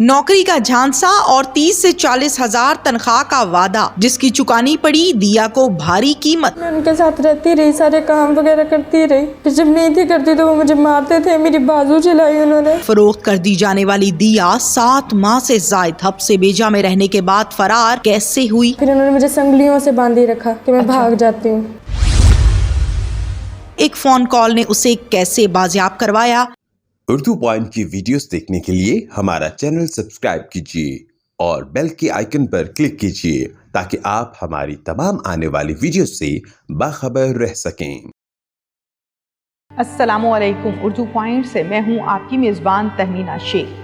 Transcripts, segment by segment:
नौकरी का झांसा और 30 से 40 हजार तनख्वाह का वादा, जिसकी चुकानी पड़ी दिया को भारी कीमत। मैं उनके साथ रहती रही, सारे काम वगैरह करती रही, फिर जब नहीं थी करती तो वो मुझे मारते थे, मेरी बाजू चलाई उन्होंने। फरोख्त कर दी जाने वाली दिया 7 माह से जायद हब्से बेजा में रहने के बाद फरार कैसे हुई? फिर उन्होंने मुझे संगलियों से बांधी रखा कि मैं भाग जाती हूँ। एक फोन कॉल ने उसे कैसे बाजियाब करवाया? उर्दू पॉइंट की वीडियोस देखने के लिए हमारा चैनल सब्सक्राइब कीजिए और बेल के आइकन पर क्लिक कीजिए ताकि आप हमारी तमाम आने वाली वीडियोस से बाखबर रह सकें। अस्सलामुअलैकुम। उर्दू पॉइंट से मैं हूं आपकी मेज़बान तहमीना शेख।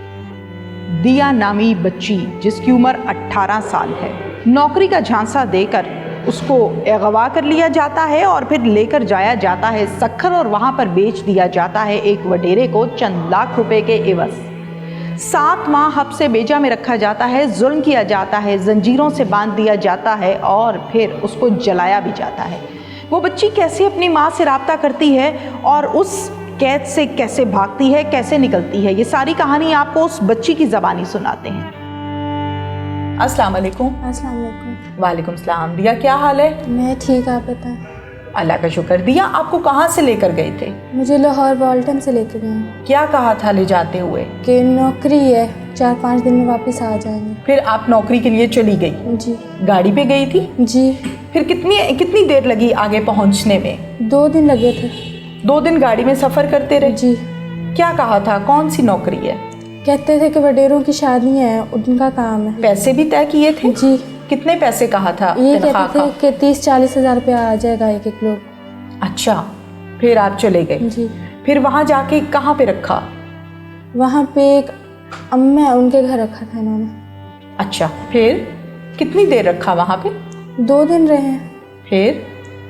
दिया नामी बच्ची जिसकी उम्र 18 साल है, नौकरी का झांसा देकर उसको अगवा कर लिया जाता है और फिर लेकर जाया जाता है सक्खर और वहाँ पर बेच दिया जाता है एक वडेरे को चंद लाख रुपए के एवज। 7 माह हब्से बेजा में रखा जाता है, जुल्म किया जाता है, जंजीरों से बांध दिया जाता है और फिर उसको जलाया भी जाता है। वो बच्ची कैसे अपनी माँ से रब्ता करती है और उस कैद से कैसे भागती है, कैसे निकलती है, ये सारी कहानी आपको उस बच्ची की ज़बानी सुनाते हैं। अस्सलाम वालेकुम। अस्सलाम वालेकुम। वालेकुम सलाम। दिया क्या हाल है? मैं ठीक, आप बताएं। अल्लाह का शुक्र। दिया आपको कहाँ से लेकर गए थे? मुझे लाहौर वाल्टन से लेकर गए क्या कहा था ले जाते हुए? कि नौकरी है, 4-5 दिन में वापस आ जाएंगे। फिर आप नौकरी के लिए चली गई? जी। गाड़ी पे गई थी? जी। फिर कितनी देर लगी आगे पहुँचने में? 2 दिन लगे थे। 2 दिन गाड़ी में सफ़र करते रहे? जी। क्या कहा था, कौन सी नौकरी है? कहते थे कि वडेरों की शादी है, उनका काम है। पैसे भी तय किए थे? जी। कितने पैसे कहा था? ये कहते थे कि 30-40 हज़ार रुपया आ जाएगा एक लोग। अच्छा, फिर आप चले गए? जी। फिर वहाँ जाके कहाँ पे रखा? वहाँ पे एक अम्मा है, उनके घर रखा था इन्होंने। अच्छा, फिर कितनी देर रखा वहाँ पे? 2 दिन रहे।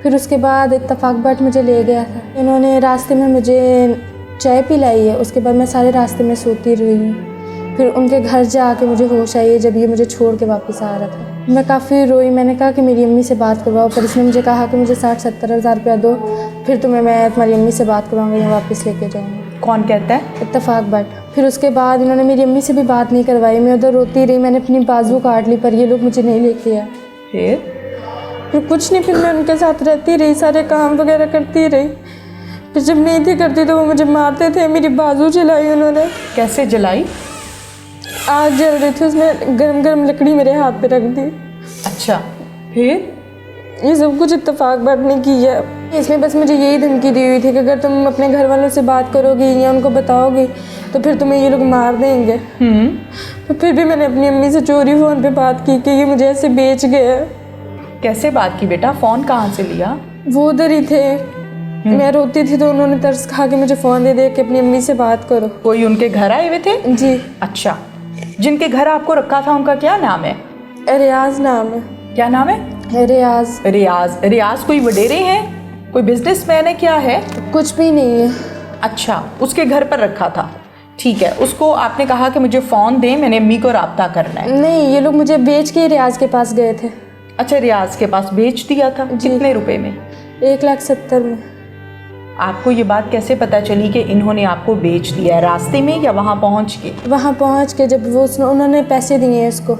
फिर उसके बाद इत्तफाक बट मुझे ले गया था। इन्होंने रास्ते में मुझे चाय पिलाई है, उसके बाद मैं सारे रास्ते में सोती रही हूँ। फिर उनके घर जाके मुझे होश आई जब ये मुझे छोड़ के वापस आ रहा था। मैं काफ़ी रोई, मैंने कहा कि मेरी अम्मी से बात करवाओ, पर इसने मुझे कहा कि मुझे 60-70 हज़ार रुपया दो, फिर मैं तुम्हारी अम्मी से बात करवाऊँगा, यहाँ वापस लेके जाऊँगी। कौन कहता है? इत्तफाक बट। फिर उसके बाद इन्होंने मेरी अम्मी से भी बात नहीं करवाई, मैं उधर रोती रही, मैंने अपनी बाजू काट ली, पर ये लोग मुझे नहीं लेके आए। फिर कुछ नहीं, फिर मैं उनके साथ रहती रही, सारे काम वगैरह करती रही, फिर जब नहीं थी करती तो वो मुझे मारते थे, मेरी बाजू जलाई उन्होंने। कैसे जलाई? आग जल रही थी, उसमें गरम गरम लकड़ी मेरे हाथ पे रख दी। अच्छा, फिर? ये सब कुछ इत्तफाक बट ने किया। इसमें बस मुझे यही धमकी दी हुई थी कि अगर तुम अपने घर वालों से बात करोगी या उनको बताओगी तो फिर तुम्हें ये लोग मार देंगे। तो फिर भी मैंने अपनी अम्मी से चोरी फ़ोन पे बात की कि ये मुझे ऐसे बेच गए। कैसे बात की बेटा? फ़ोन कहाँ से लिया? वो उधर ही थे। मैं रोती थी तो उन्होंने तरस खा के मुझे फ़ोन दे दिया कि अपनी अम्मी से बात करो। कोई उनके घर आए हुए थे? जी। अच्छा, जिनके घर आपको रखा था उनका क्या नाम है? रियाज नाम है। क्या नाम है? रियाज। रियाज कोई वडेरे हैं, कोई बिजनेसमैन है, क्या है? कुछ भी नहीं है। अच्छा, उसके घर पर रखा था, ठीक है। उसको आपने कहा कि मुझे फ़ोन दें, मैंने अम्मी को रब्ता करना है। नहीं, ये लोग मुझे बेच के रियाज के पास गए थे। अच्छा, रियाज के पास बेच दिया था? कितने रुपए में? 1,70,000 में। आपको ये बात कैसे पता चली कि इन्होंने आपको बेच दिया है? रास्ते में या वहाँ पहुँच के? वहाँ पहुँच के जब उन्होंने पैसे दिए इसको।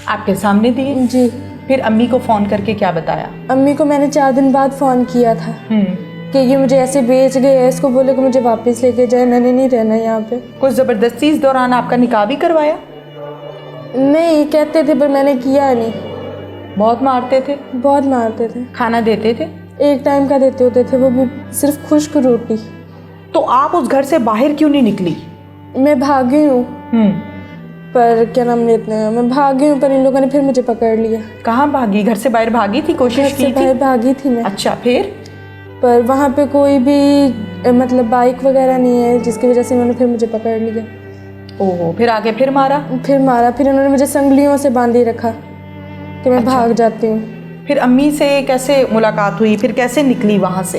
आपके सामने दिए? जी। फिर अम्मी को फ़ोन करके क्या बताया? अम्मी को मैंने 4 दिन बाद फ़ोन किया था कि ये मुझे ऐसे बेच गए, इसको बोले कि मुझे वापस लेके जाए, मैंने नहीं रहना यहाँ पे। कुछ ज़बरदस्ती इस दौरान आपका निकाह भी करवाया? नहीं, कहते थे पर मैंने किया नहीं। बहुत मारते थे? बहुत मारते थे। खाना देते थे? 1 टाइम का देते होते थे, वो भी सिर्फ खुश्क रोटी। तो आप उस घर से बाहर क्यों नहीं निकली? मैं भागी हूँ, पर क्या नाम लेते हैं, मैं भागी हूँ पर इन लोगों ने फिर मुझे पकड़ लिया। कहाँ भागी? घर से बाहर भागी थी? कोशिश की थी? बाहर भागी थी मैं। अच्छा, फिर? पर वहाँ पे कोई भी मतलब बाइक वगैरह नहीं है, जिसकी वजह से उन्होंने फिर मुझे पकड़ लिया। ओहो, फिर आगे फिर मारा? फिर उन्होंने मुझे संगलियों से बांधी रखा कि मैं भाग जाती हूँ। फिर अम्मी से कैसे मुलाकात हुई? फिर कैसे निकली वहाँ से?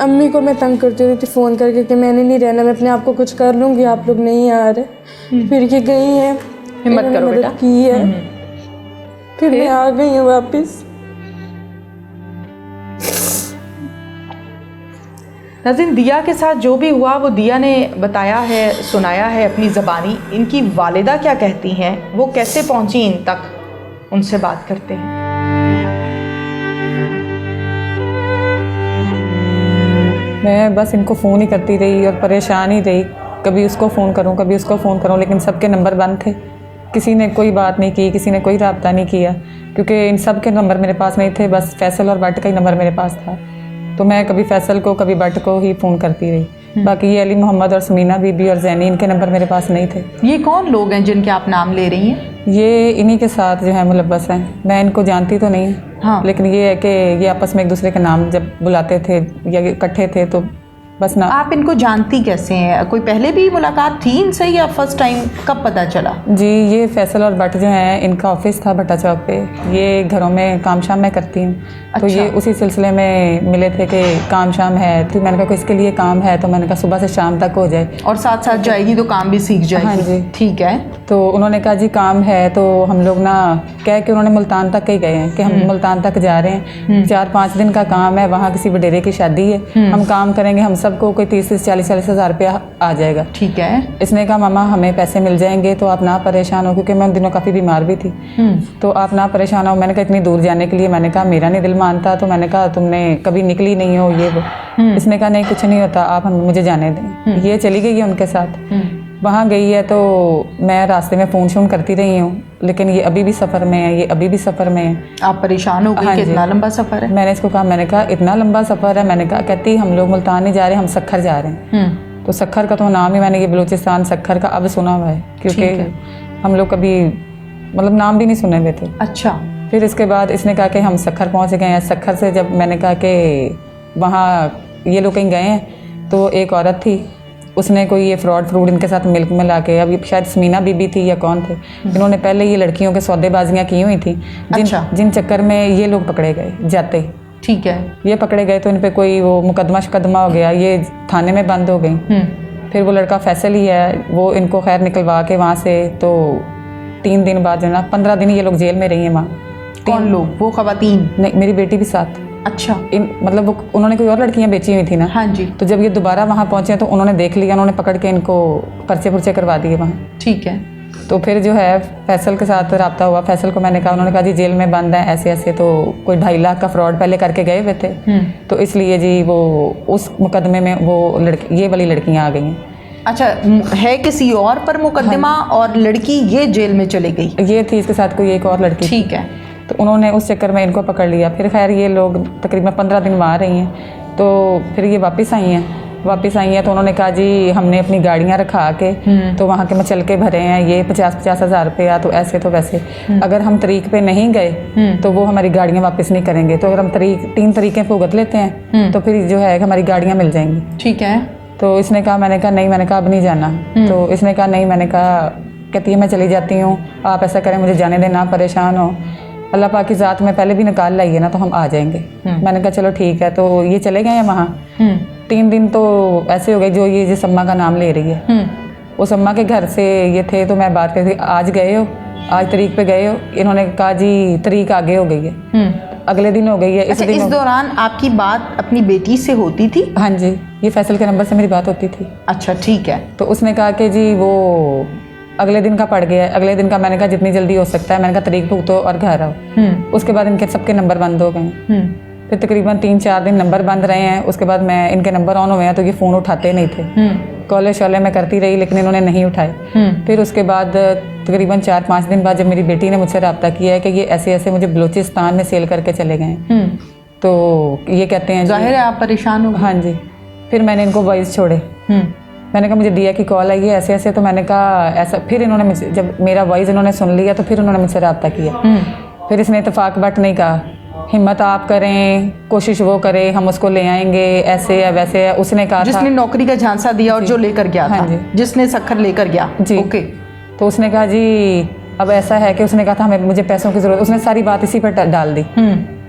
अम्मी को मैं तंग करती हुई थी फ़ोन करके कि मैंने नहीं रहना, मैं अपने आप को कुछ कर लूँगी, आप लोग नहीं आ रहे। फिर ये गई हैं, हिम्मत करो बेटा। मदद की है। फिर मैं आ गई हूँ वापस। नाज़रीन, दिया के साथ जो भी हुआ वो दिया ने बताया है, सुनाया है अपनी ज़बानी। इनकी वालिदा क्या कहती हैं, वो कैसे पहुंची इन तक, उनसे बात करते हैं। मैं बस इनको फ़ोन ही करती रही और परेशान ही रही, कभी उसको फ़ोन करूं कभी उसको फ़ोन करूं, लेकिन सबके नंबर बंद थे। किसी ने कोई बात नहीं की, किसी ने कोई रब्ता नहीं किया, क्योंकि इन सब के नंबर मेरे पास नहीं थे, बस फैसल और भट्ट का ही नंबर मेरे पास था। तो मैं कभी फैसल को कभी भट्ट को ही फ़ोन करती रही। बाकी ये अली मोहम्मद और समीना बीबी और जैनी, इनके नंबर मेरे पास नहीं थे। ये कौन लोग हैं जिनके आप नाम ले रही हैं? ये इन्हीं के साथ जो है मुलब्बस हैं। मैं इनको जानती तो नहीं, हाँ। लेकिन ये है कि ये आपस में एक दूसरे के नाम जब बुलाते थे या इकट्ठे थे तो बस ना। आप इनको जानती कैसे हैं? कोई पहले भी मुलाकात थी इनसे या फर्स्ट टाइम कब पता चला? जी, ये फैसल और भट्ट जो हैं, इनका ऑफिस था भट्टा चौक पे। ये घरों में काम शाम मैं करती हूँ। तो अच्छा। ये उसी सिलसिले में मिले थे कि काम शाम है, तो मैंने कहा कि इसके लिए काम है, तो मैंने कहा सुबह से शाम तक हो जाए और साथ साथ जाएगी तो काम भी सीख जाएगी। हाँ जी। ठीक है। तो उन्होंने कहा जी काम है, तो हम लोग ना कह के उन्होंने मुल्तान तक ही गए हैं कि हम मुल्तान तक जा रहे हैं, 4-5 दिन का काम है, वहाँ किसी वडेरे की शादी है, हम काम करेंगे, हम सबको कोई 30-40 हज़ार रुपया आ जाएगा। ठीक है। इसने कहा मामा हमें पैसे मिल जाएंगे, तो आप ना परेशान हो, क्योंकि मैं उन दिनों काफ़ी बीमार भी थी, तो आप ना परेशान हो। मैंने कहा इतनी दूर जाने के लिए, मैंने कहा मेरा नहीं दिल मानता, तो मैंने कहा तुमने कभी निकली नहीं हो ये वो। इसने कहा नहीं कुछ नहीं होता, आप हम मुझे जाने दें। ये चली गई है उनके साथ, वहाँ गई है। तो मैं रास्ते में फ़ोन शोन करती रही हूँ, लेकिन ये अभी भी सफ़र में है, ये अभी भी सफ़र में है। आप परेशान हो गई हाँ कि जी। इतना लंबा सफ़र है? मैंने इसको कहा, मैंने कहा इतना लंबा सफ़र है, मैंने कहा, कहती हम लोग मुल्तान नहीं जा रहे, हम सखर जा रहे हैं। तो सखर का तो नाम ही मैंने ये बलूचिस्तान सखर का अब सुना हुआ है, क्योंकि हम लोग कभी मतलब नाम भी नहीं सुने हुए थे। अच्छा। फिर इसके बाद इसने कहा कि हम सखर पहुँच गए हैं। सखर से जब मैंने कहा कि वहाँ ये लोग कहीं गए हैं, तो एक औरत थी, उसने कोई ये फ्रूट इनके साथ मिल्क में ला के, अभी शायद समीना बीबी थी या कौन थे, इन्होंने पहले ये लड़कियों के सौदेबाजियाँ की हुई थी, जिन चक्कर में ये लोग पकड़े गए जाते ही। ठीक है। ये पकड़े गए तो इन पे कोई वो मुकदमा हो गया, ये थाने में बंद हो गई। फिर वो लड़का फैसल ही है, वो इनको खैर निकलवा के वहाँ से, तो 3 दिन बाद जो ना 15 दिन ये लोग जेल में रही हैं वहाँ। कौन लोग? वो खवातीन? नहीं, मेरी बेटी भी साथ। अच्छा। मतलब वो उन्होंने कोई और लड़कियां बेची हुई थी ना। हाँ जी। तो जब ये दोबारा वहाँ पहुँचे तो उन्होंने देख लिया, उन्होंने पकड़ के इनको पर्चे करवा दिए वहाँ। ठीक है। तो फिर जो है फैसल के साथ रब्ता हुआ। फैसल को मैंने कहा, उन्होंने कहा जी जेल में बंद है ऐसे ऐसे, तो कोई 2.5 लाख का फ्रॉड पहले करके गए हुए थे, तो इसलिए जी वो उस मुकदमे में वो ये वाली लड़कियाँ आ गई हैं। अच्छा, है किसी और पर मुकदमा? और लड़की ये जेल में चली गई? ये थी, इसके साथ कोई एक और लड़की। ठीक है। तो उन्होंने उस चक्कर में इनको पकड़ लिया। फिर खैर ये लोग तकरीबन 15 दिन वहाँ रही हैं, तो फिर ये वापस आई हैं। तो उन्होंने कहा जी हमने अपनी गाड़ियाँ रखा के, तो वहाँ के मचल के भरे हैं ये 50-50 हज़ार रुपया, तो ऐसे तो वैसे, अगर हम तरीक पे नहीं गए तो वो हमारी गाड़ियाँ वापस नहीं करेंगे, तो अगर हम 3 तरीकें भुगत लेते हैं तो फिर जो है हमारी गाड़ियाँ मिल जाएंगी। ठीक है। तो इसने कहा, मैंने कहा नहीं, मैंने कहा अब नहीं जाना। तो इसने कहा नहीं, मैंने कहा, कहती है मैं चली जाती हूँ, आप ऐसा करें मुझे जाने देना, परेशान हो, अल्लाह पाक की ज़ात में पहले भी निकाल लाइए ना, तो हम आ जाएंगे। मैंने कहा चलो ठीक है। तो ये चले गए हैं वहाँ। 3 दिन तो ऐसे हो गए, जो ये जिस अम्मा का नाम ले रही है, उस अम्मा के घर से ये थे, तो मैं बात करती, आज गए हो, आज तरीक पे गए हो? इन्होंने कहा जी तरीक आगे हो गई है, अगले दिन हो गई है। अच्छा, इस दौरान आपकी बात अपनी बेटी से होती थी? हाँ जी, ये फैसल के नंबर से मेरी बात होती थी। अच्छा, ठीक है। तो उसने कहा कि जी वो अगले दिन का पड़ गया है। अगले दिन का मैंने कहा जितनी जल्दी हो सकता है, मैंने कहा तरीक भुगतो और घर आओ। उसके बाद इनके सबके नंबर बंद हो गए। फिर तकरीबन 3-4 दिन नंबर बंद रहे हैं। उसके बाद मैं इनके नंबर ऑन हुए हैं, तो ये फ़ोन उठाते नहीं थे। कॉलेज शॉले में करती रही, लेकिन इन्होंने नहीं उठाए। फिर उसके बाद तकरीबन 4-5 दिन बाद जब मेरी बेटी ने मुझसे रब्ता किया है कि ये ऐसे ऐसे मुझे बलूचिस्तान में सेल करके चले गए हैं, तो ये कहते हैं जाहिर है आप परेशान हो। हाँ जी। फिर मैंने इनको वॉइस छोड़े, मैंने कहा मुझे दिया की कॉल आई है ऐसे ऐसे, तो मैंने कहा ऐसा। फिर इन्होंने मुझसे, जब मेरा वॉइस इन्होंने सुन लिया, तो फिर उन्होंने मुझसे रब्ता किया। फिर इसने इत्तेफाक बट नहीं कहा, हिम्मत आप करें, कोशिश वो करे, हम उसको ले आएंगे, ऐसे है वैसे है। उसने कहा जिसने नौकरी का झांसा दिया और जो लेकर गया था, जिसने सखर लेकर गया जी। ओके। तो उसने कहा जी अब ऐसा है कि उसने कहा था हमें मुझे पैसों की ज़रूरत, उसने सारी बात इसी पर डाल दी।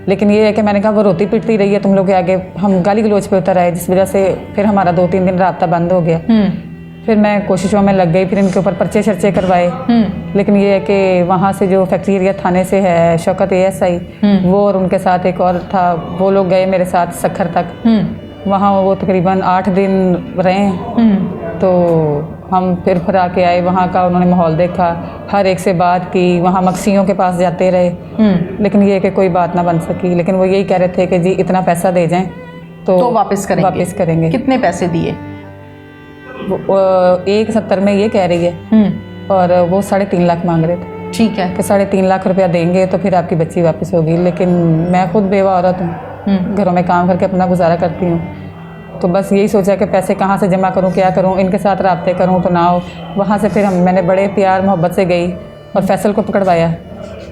लेकिन ये है कि मैंने कहा वो रोती पिटती रही है तुम लोग के आगे, हम गाली गलोच पे उतर आए, जिस वजह से फिर हमारा 2-3 दिन राब्ता बंद हो गया। फिर मैं कोशिशों में लग गई, फिर इनके ऊपर पर्चे शर्चे करवाए। लेकिन ये है कि वहाँ से जो फैक्ट्री एरिया थाने से है शौकत ASI, वो और उनके साथ एक और था, वो लोग गए मेरे साथ सखर तक। वहाँ वो तकरीबन 8 दिन रहे। तो हम फिर आके आए, वहाँ का उन्होंने माहौल देखा, हर एक से बात की, वहाँ मक्सियों के पास जाते रहे, लेकिन ये कि कोई बात ना बन सकी। लेकिन वो यही कह रहे थे कि जी इतना पैसा दे जाएं तो वापस करेंगे। कितने पैसे दिए? 170 में ये कह रही है और वो 3.5 लाख मांग रहे थे। ठीक है कि 3.5 लाख रुपया देंगे तो फिर आपकी बच्ची वापस होगी। लेकिन मैं खुद बेवा औरत हूँ, घरों में काम करके अपना गुजारा करती हूँ, तो बस यही सोचा कि पैसे कहाँ से जमा करूँ, क्या करूँ, इनके साथ राब्ते करूँ तो ना हो। वहाँ से फिर मैंने बड़े प्यार मोहब्बत से गई और फैसल को पकड़वाया।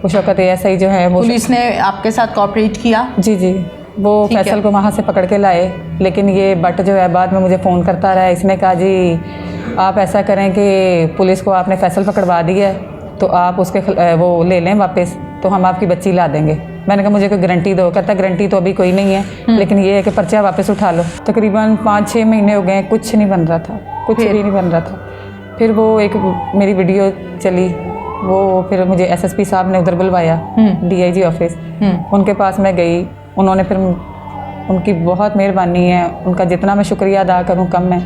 वो शौकत ऐसा जो है वो पुलिस ने आपके साथ कोऑपरेट किया? जी वो फैसल को वहाँ से पकड़ के लाए। लेकिन ये बट जो है बाद में मुझे फ़ोन करता रहा। इसने कहा जी आप ऐसा करें कि पुलिस को आपने फैसल पकड़वा दिया है तो आप उसके वो ले लें वापस, तो हम आपकी बच्ची ला देंगे। मैंने कहा मुझे कोई गारंटी दो। कहता गारंटी तो अभी कोई नहीं है, लेकिन ये है कि पर्चा वापस उठा लो। तकरीबन 5-6 महीने हो गए, कुछ नहीं बन रहा था, कुछ भी नहीं बन रहा था। फिर वो एक मेरी वीडियो चली, वो फिर मुझे एसएसपी साहब ने उधर बुलवाया, डीआईजी ऑफिस। उनके पास मैं गई, उन्होंने फिर उनकी बहुत मेहरबानी है, उनका जितना मैं शुक्रिया अदा करूँ कम है।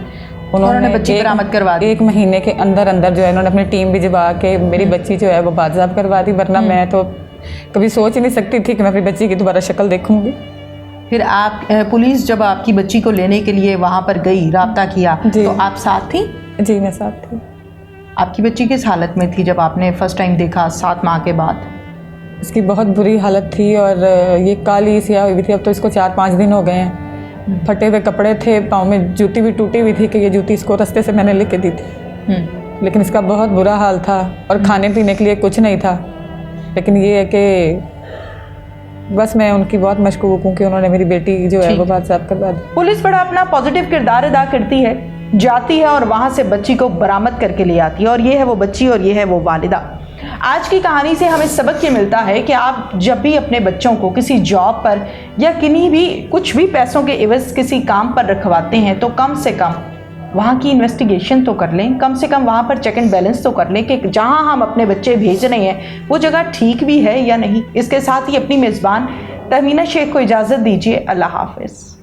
उन्होंने बच्ची बरामद करवा दी। 1 महीने के अंदर जो है उन्होंने अपनी टीम भिजवा के मेरी बच्ची जो है वो बाज़ाब करवा दी। वरना मैं तो कभी सोच ही नहीं सकती थी कि मैं अपनी बच्ची की दोबारा शक्ल देखूंगी। फिर आप पुलिस जब आपकी बच्ची को लेने के लिए वहाँ पर गई, राब्ता किया, तो आप साथ थी? जी मैं साथ थी। आपकी बच्ची किस हालत में थी जब आपने फर्स्ट टाइम देखा 7 माह के बाद? इसकी बहुत बुरी हालत थी और ये काली स्याह हुई थी। अब तो इसको 4-5 दिन हो गए हैं। फटे हुए कपड़े थे, पाँव में जूती भी टूटी हुई थी कि ये जूती इसको रास्ते से मैंने लेके दी थी। लेकिन इसका बहुत बुरा हाल था और खाने पीने के लिए कुछ नहीं था। लेकिन ये है कि बस मैं उनकी बहुत मशकूक हूँ कि उन्होंने मेरी बेटी जो है वो बात साफ करवा दी। पुलिस बड़ा अपना पॉजिटिव किरदार अदा करती है, जाती है और वहाँ से बच्ची को बरामद करके ले आती है। और ये है वो बच्ची और ये है वो वालिदा। आज की कहानी से हमें सबक ये मिलता है कि आप जब भी अपने बच्चों को किसी जॉब पर या किन्हीं भी कुछ भी पैसों के एवज किसी काम पर रखवाते हैं तो कम से कम वहाँ की इन्वेस्टिगेशन तो कर लें, कम से कम वहाँ पर चेक एंड बैलेंस तो कर लें कि जहाँ हम अपने बच्चे भेज रहे हैं वो जगह ठीक भी है या नहीं। इसके साथ ही अपनी मेज़बान तहमीना शेख को इजाज़त दीजिए। अल्लाह हाफ़िज़।